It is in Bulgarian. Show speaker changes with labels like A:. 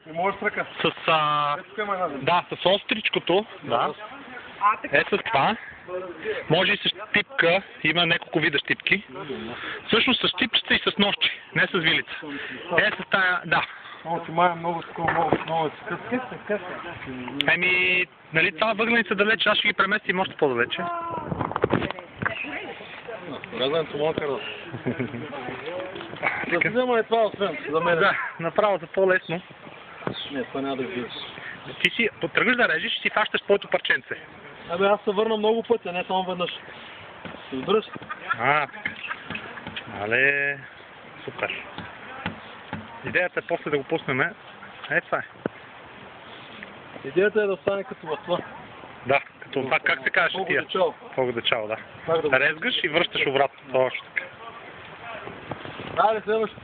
A: И може с ръка.
B: Да, с остричкото. Да. Е с това. Може и с щипка. Има няколко вида щипки. Всъщност с щипчета и с ножче. Не с вилица. Е с тая, да.
A: Май много такова, много къс.
B: Еми, нали това въгълница далече, аз ще ги преместим още по-далече.
A: Разен тумакър. Да си взема и това освен, за мен.
B: Да, направо за по-лесно.
A: Не, това няма да видиш.
B: Ти си, тръгваш да режеш и си фащаш твоето парченце.
A: Абе, аз се върна много пъти, не само веднъж. Разбираш?
B: Але, супер. Идеята е после да го пуснем. Е, това е.
A: Идеята е да стане като в това.
B: Да, като това, как се казваш тия? Фогодечало, да. Резгаш и връщаш обратно. Точно така.
A: Айде, следващото.